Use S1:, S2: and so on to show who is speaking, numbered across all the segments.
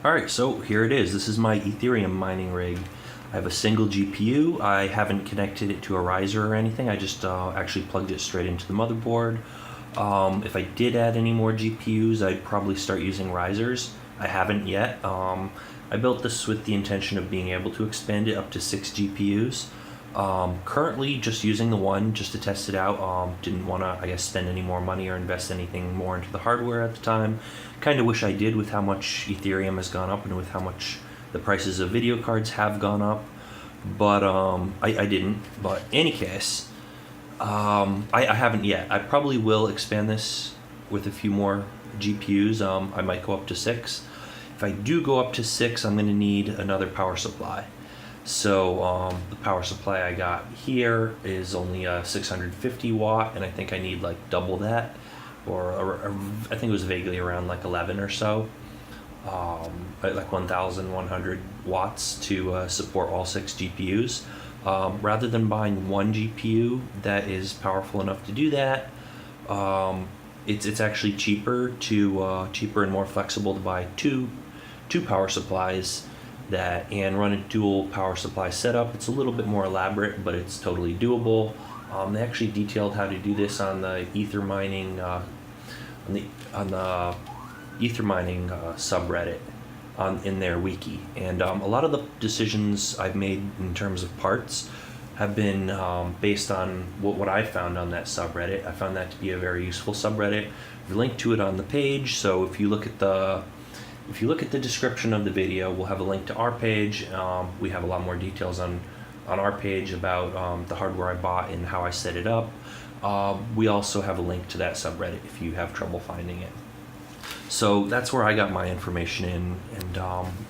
S1: Alright, so here it is. This is my Ethereum mining rig. I have a single GPU. I haven't connected it to a riser or anything. I just actually plugged it straight into the motherboard. If I did add any more GPUs, I'd probably start using risers. I haven't yet. I built this with the intention of being able to expand it up to 6 GPUs. Currently just using the one just to test it out. Didn't want to, I guess, spend any more money or invest anything more into the hardware at the time. Kind of wish I did with how much Ethereum has gone up and with how much the prices of video cards have gone up. But I didn't. But in any case, I haven't yet. I probably will expand this with a few more GPUs. I might go up to 6. If I do go up to 6, I'm going to need another power supply. So the power supply I got here is only a 650 watt, and I think I need like double that, or I think it was vaguely around like 11 or so, like 1,100 watts to support all 6 GPUs. Rather than buying one GPU that is powerful enough to do that, it's actually cheaper and more flexible to buy two power supplies and run a dual power supply setup. It's a little bit more elaborate, but it's totally doable. They actually detailed how to do this on the Ether mining subreddit in their wiki. And a lot of the decisions I've made in terms of parts have been based on what I found on that subreddit. I found that to be a very useful subreddit. I've linked to it on the page, so if you look at the description of the video, we'll have a link to our page. We have a lot more details on our page about the hardware I bought and how I set it up. We also have a link to that subreddit if you have trouble finding it. So that's where I got my information in and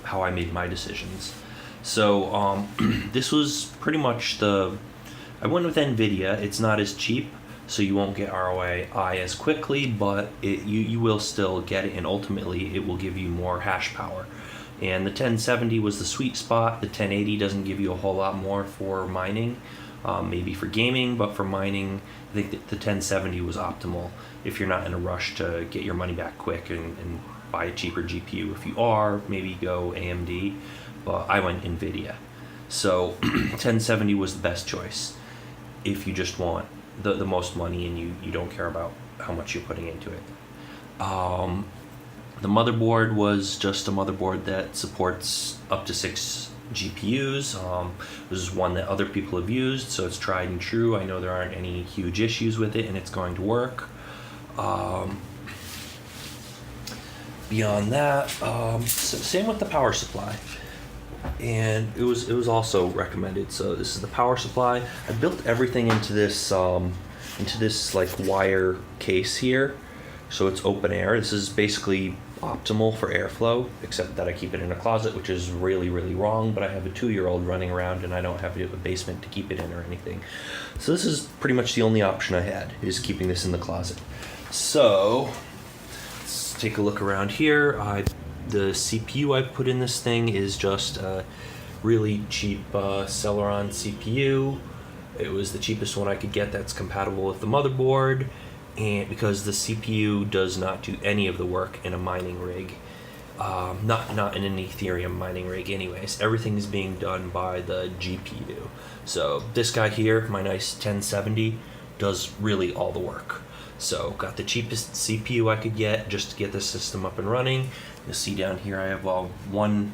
S1: how I made my decisions. So this was pretty much I went with Nvidia. It's not as cheap, so you won't get ROI as quickly, but you will still get it, and ultimately it will give you more hash power. And the 1070 was the sweet spot. The 1080 doesn't give you a whole lot more for mining, maybe for gaming, but for mining, I think that the 1070 was optimal if you're not in a rush to get your money back quick and buy a cheaper GPU. If you are, maybe go AMD, but I went Nvidia. So 1070 was the best choice if you just want the most money and you don't care about how much you're putting into it. The motherboard was just a motherboard that supports up to 6 GPUs. This is one that other people have used, so it's tried and true. I know there aren't any huge issues with it, and it's going to work. Beyond that, same with the power supply. And it was also recommended. So this is the power supply. I built everything into this like wire case here, so it's open air. This is basically optimal for airflow, except that I keep it in a closet, which is really wrong. But I have a 2-year-old running around, and I don't have a basement to keep it in or anything. So this is pretty much the only option I had, is keeping this in the closet. So let's take a look around here. The CPU I put in this thing is just a really cheap Celeron CPU. It was the cheapest one I could get that's compatible with the motherboard, and because the CPU does not do any of the work in a mining rig, not in an Ethereum mining rig anyways. Everything is being done by the GPU. So this guy here, my nice 1070, does really all the work. So got the cheapest CPU I could get just to get the system up and running. You'll see down here I have one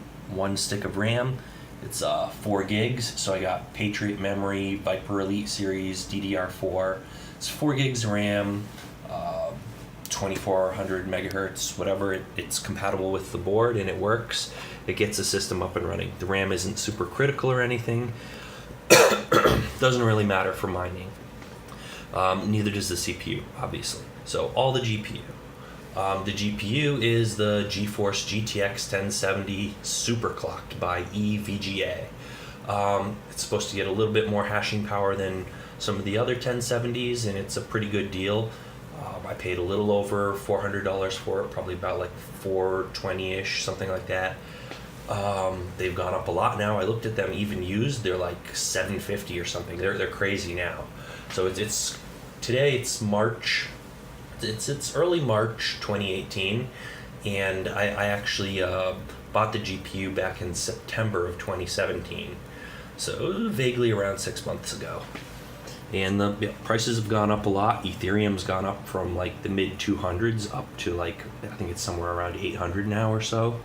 S1: stick of RAM. It's 4 gigs, so I got Patriot memory, Viper Elite Series, DDR4. It's 4 gigs RAM, 2400 megahertz, whatever. It's compatible with the board and it works. It gets the system up and running. The RAM isn't super critical or anything. Doesn't really matter for mining. Neither does the CPU, obviously. So all the GPU. The GPU is the GeForce GTX 1070 superclocked by EVGA. It's supposed to get a little bit more hashing power than some of the other 1070s, and it's a pretty good deal. I paid a little over $400 for it, probably about like $420-ish, something like that. They've gone up a lot now. I looked at them even used, they're like $750 or something. They're crazy now. So it's today it's March. It's early March 2018, and I actually bought the GPU back in September of 2017, so it was vaguely around 6 months ago. And the prices have gone up a lot. Ethereum's gone up from like the mid 200s up to like, I think it's somewhere around 800 now or so.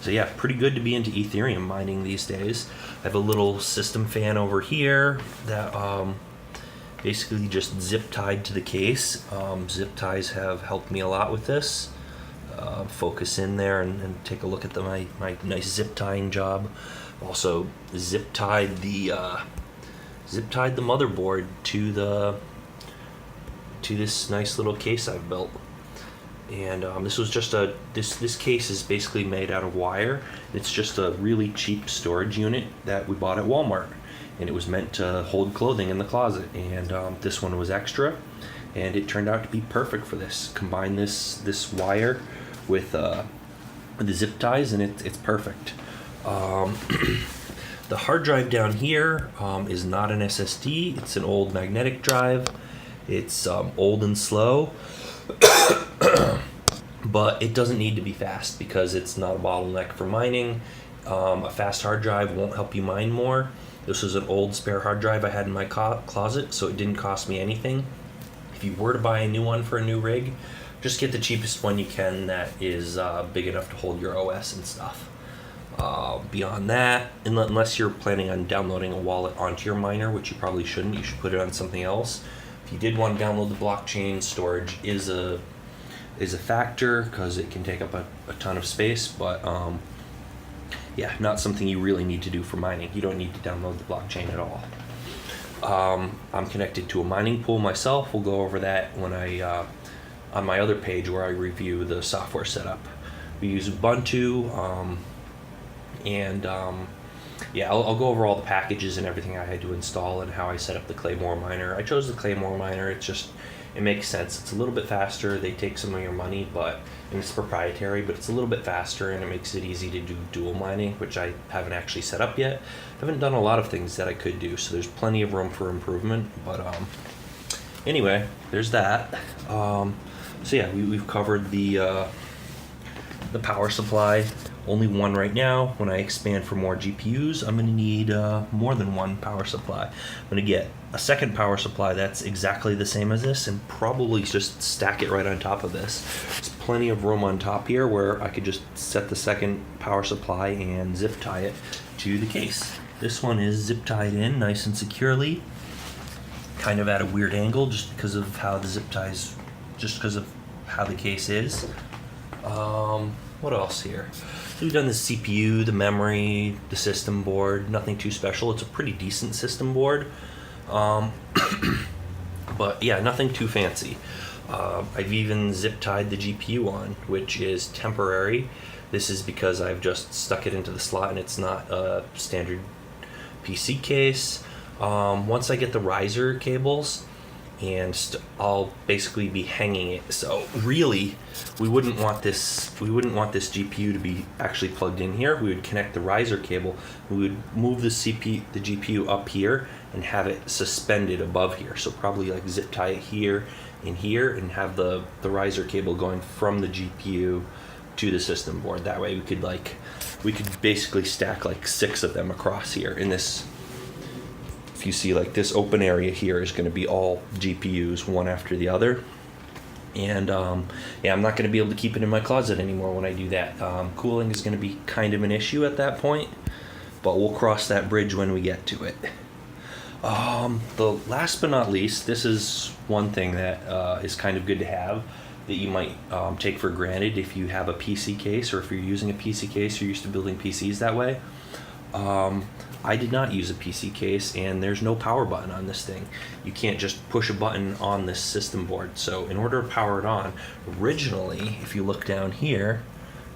S1: So yeah, pretty good to be into Ethereum mining these days. I have a little system fan over here that basically just zip tied to the case. Zip ties have helped me a lot with this. Focus in there and take a look at my nice zip tying job. Also zip tied the motherboard to this nice little case I've built. And this was just this case is basically made out of wire. It's just a really cheap storage unit that we bought at Walmart, and it was meant to hold clothing in the closet. And this one was extra, and it turned out to be perfect for this. Combine this wire with the zip ties, and it's perfect. The hard drive down here is not an SSD. It's an old magnetic drive. It's old and slow. But it doesn't need to be fast because it's not a bottleneck for mining. A fast hard drive won't help you mine more. This was an old spare hard drive I had in my closet, so it didn't cost me anything. If you were to buy a new one for a new rig, just get the cheapest one you can that is big enough to hold your OS and stuff. Beyond that, unless you're planning on downloading a wallet onto your miner, which you probably shouldn't, you should put it on something else. If you did want to download the blockchain, storage is a factor because it can take up a ton of space, but yeah, not something you really need to do for mining. You don't need to download the blockchain at all. I'm connected to a mining pool myself. We'll go over that when on my other page where I review the software setup. We use Ubuntu, and yeah, I'll go over all the packages and everything I had to install and how I set up the Claymore miner. I chose the Claymore miner. It makes sense. It's a little bit faster. They take some of your money, and it's proprietary, but it's a little bit faster, and it makes it easy to do dual mining, which I haven't actually set up yet. I haven't done a lot of things that I could do, so there's plenty of room for improvement. But anyway, there's that. So yeah, we've covered the power supply. Only one right now. When I expand for more GPUs, I'm going to need more than one power supply. I'm going to get a second power supply that's exactly the same as this and probably just stack it right on top of this. There's plenty of room on top here where I could just set the second power supply and zip tie it to the case. This one is zip tied in nice and securely, kind of at a weird angle just because of how the zip ties, just because of how the case is. What else here? We've done the CPU, the memory, the system board. Nothing too special. It's a pretty decent system board. But yeah, nothing too fancy. I've even zip tied the GPU on, which is temporary. This is because I've just stuck it into the slot and it's not a standard PC case. Once I get the riser cables, and I'll basically be hanging it. So really, we wouldn't want this GPU to be actually plugged in here. We would connect the riser cable. We would move the GPU up here and have it suspended above here. So probably like zip tie it here and have the riser cable going from the GPU to the system board. That way we could basically stack like 6 of them across here in this. If you see, like, this open area here is going to be all GPUs, one after the other. And yeah, I'm not going to be able to keep it in my closet anymore when I do that. Cooling is going to be kind of an issue at that point, but we'll cross that bridge when we get to it. The last but not least, this is one thing that is kind of good to have that you might take for granted if you have a PC case, or if you're using a PC case, you're used to building PCs that way. I did not use a PC case, and there's no power button on this thing. You can't just push a button on this system board. So in order to power it on, originally, if you look down here,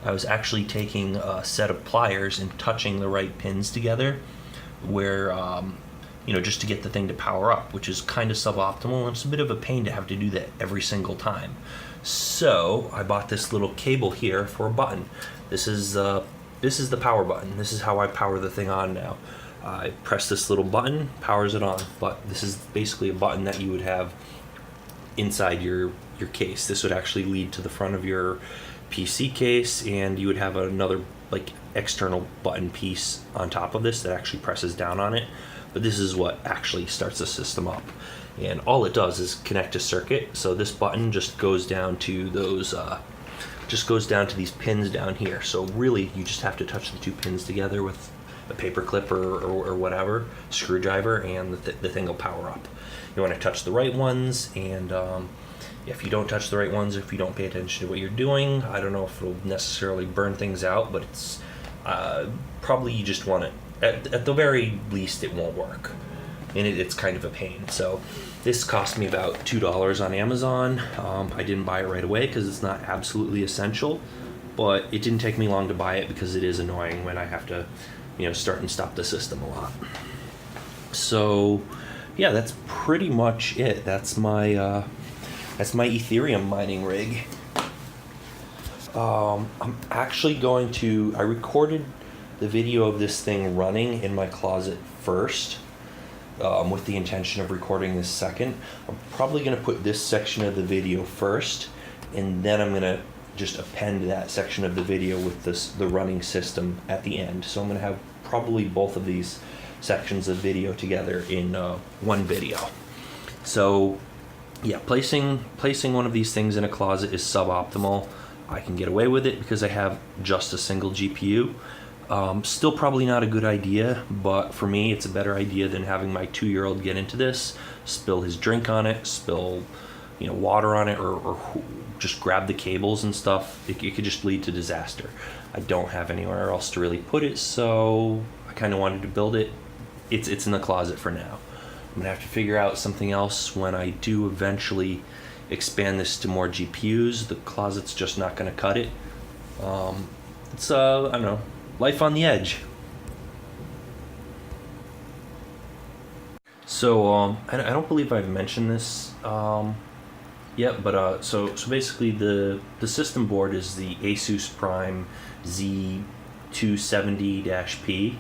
S1: I was actually taking a set of pliers and touching the right pins together where, just to get the thing to power up, which is kind of suboptimal, and it's a bit of a pain to have to do that every single time. So I bought this little cable here for a button. This is the power button. This is how I power the thing on now. I press this little button, powers it on. But this is basically a button that you would have inside your case. This would actually lead to the front of your PC case, and you would have another like external button piece on top of this that actually presses down on it. But this is what actually starts the system up, and all it does is connect a circuit. So this button just goes down to those these pins down here. So really you just have to touch the two pins together with a paper clip or whatever, screwdriver, and the thing will power up. You want to touch the right ones, and if you don't touch the right ones, if you don't pay attention to what you're doing, I don't know if it'll necessarily burn things out, but it's probably you just want it. At the very least, it won't work, and it's kind of a pain. So this cost me about $2 on Amazon. I didn't buy it right away because it's not absolutely essential, but it didn't take me long to buy it because it is annoying when I have to, start and stop the system a lot. So yeah, that's pretty much it. That's my Ethereum mining rig. I'm actually I recorded the video of this thing running in my closet first, with the intention of recording this second. I'm probably going to put this section of the video first, and then I'm going to just append that section of the video with the running system at the end. So I'm going to have probably both of these sections of video together in one video. So yeah, placing one of these things in a closet is suboptimal. I can get away with it because I have just a single GPU. Still probably not a good idea, but for me it's a better idea than having my 2-year-old get into this, spill his drink on it, spill water on it, or just grab the cables and stuff. It could just lead to disaster. I don't have anywhere else to really put it, so I kind of wanted to build it. It's in the closet for now. I'm gonna have to figure out something else when I do eventually expand this to more GPUs. The closet's just not gonna cut it. It's I don't know, life on the edge. So I don't believe I've mentioned this yet, but so basically the system board is the Asus Prime Z270-P.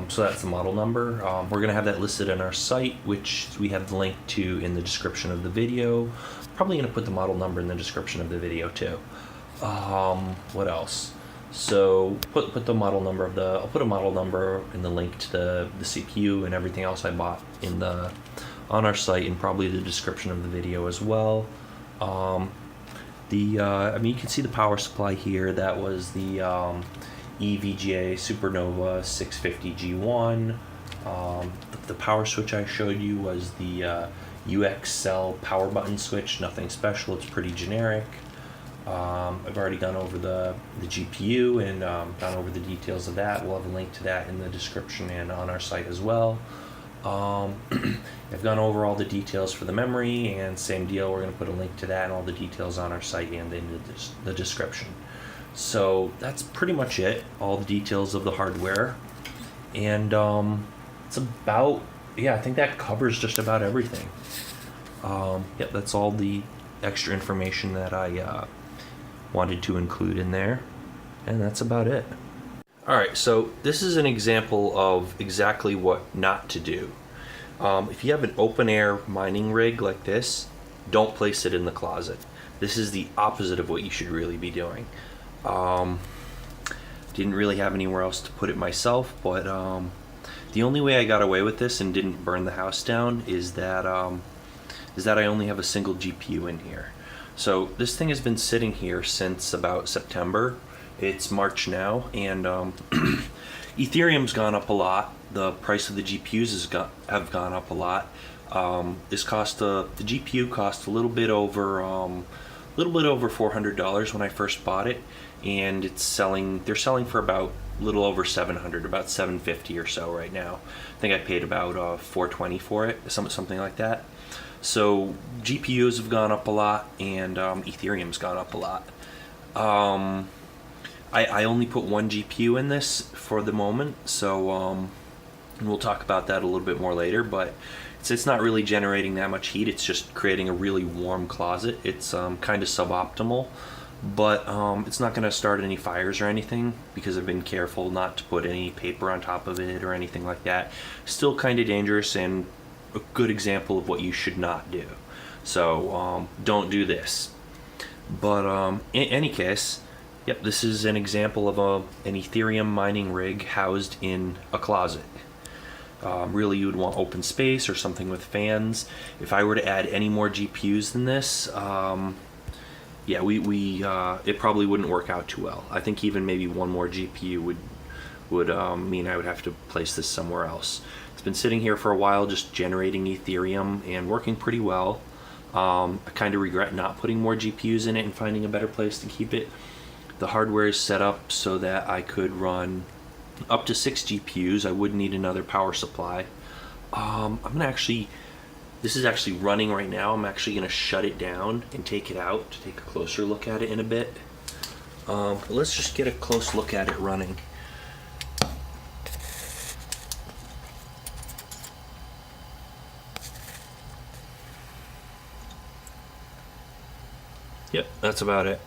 S1: So that's the model number. We're going to have that listed on our site, which we have the link to in the description of the video. Probably going to put the model number in the description of the video too. What else? So put the model number I'll put a model number in the link to the CPU and everything else I bought on our site, and probably the description of the video as well. I mean, you can see the power supply here. That was the EVGA Supernova 650G1. The power switch I showed you was the UXL power button switch. Nothing special, it's pretty generic. I've already gone over the GPU and gone over the details of that. We'll have a link to that in the description and on our site as well. I've gone over all the details for the memory, and same deal, we're going to put a link to that and all the details on our site and in the description. So that's pretty much it, all the details of the hardware. And it's about, I think that covers just about everything. Yep, that's all the extra information that I wanted to include in there, and that's about it. Alright, so this is an example of exactly what not to do. If you have an open air mining rig like this, don't place it in the closet. This is the opposite of what you should really be doing. Didn't really have anywhere else to put it myself, but the only way I got away with this and didn't burn the house down is that I only have a single GPU in here. So this thing has been sitting here since about September. It's March now, and Ethereum's gone up a lot. The price of the GPUs have gone up a lot. The GPU cost a little bit over $400 when I first bought it, and they're selling for about a little over $700, about $750 or so right now. I think I paid about $420 for it, something like that. So GPUs have gone up a lot, and Ethereum's gone up a lot. I only put one GPU in this for the moment, so and we'll talk about that a little bit more later, but it's not really generating that much heat. It's just creating a really warm closet. It's kind of suboptimal, but it's not going to start any fires or anything because I've been careful not to put any paper on top of it or anything like that. Still kind of dangerous and a good example of what you should not do. So don't do this. But in any case, yep, this is an example of an Ethereum mining rig housed in a closet. Really, you would want open space or something with fans. If I were to add any more GPUs than this, yeah, it probably wouldn't work out too well. I think even maybe one more GPU would mean I would have to place this somewhere else. It's been sitting here for a while, just generating Ethereum and working pretty well. I kind of regret not putting more GPUs in it and finding a better place to keep it. The hardware is set up so that I could run up to 6 GPUs. I would need another power supply. I'm gonna actually, this is actually running right now. I'm actually gonna shut it down and take it out to take a closer look at it in a bit. Let's just get a close look at it running. Yep, that's about it.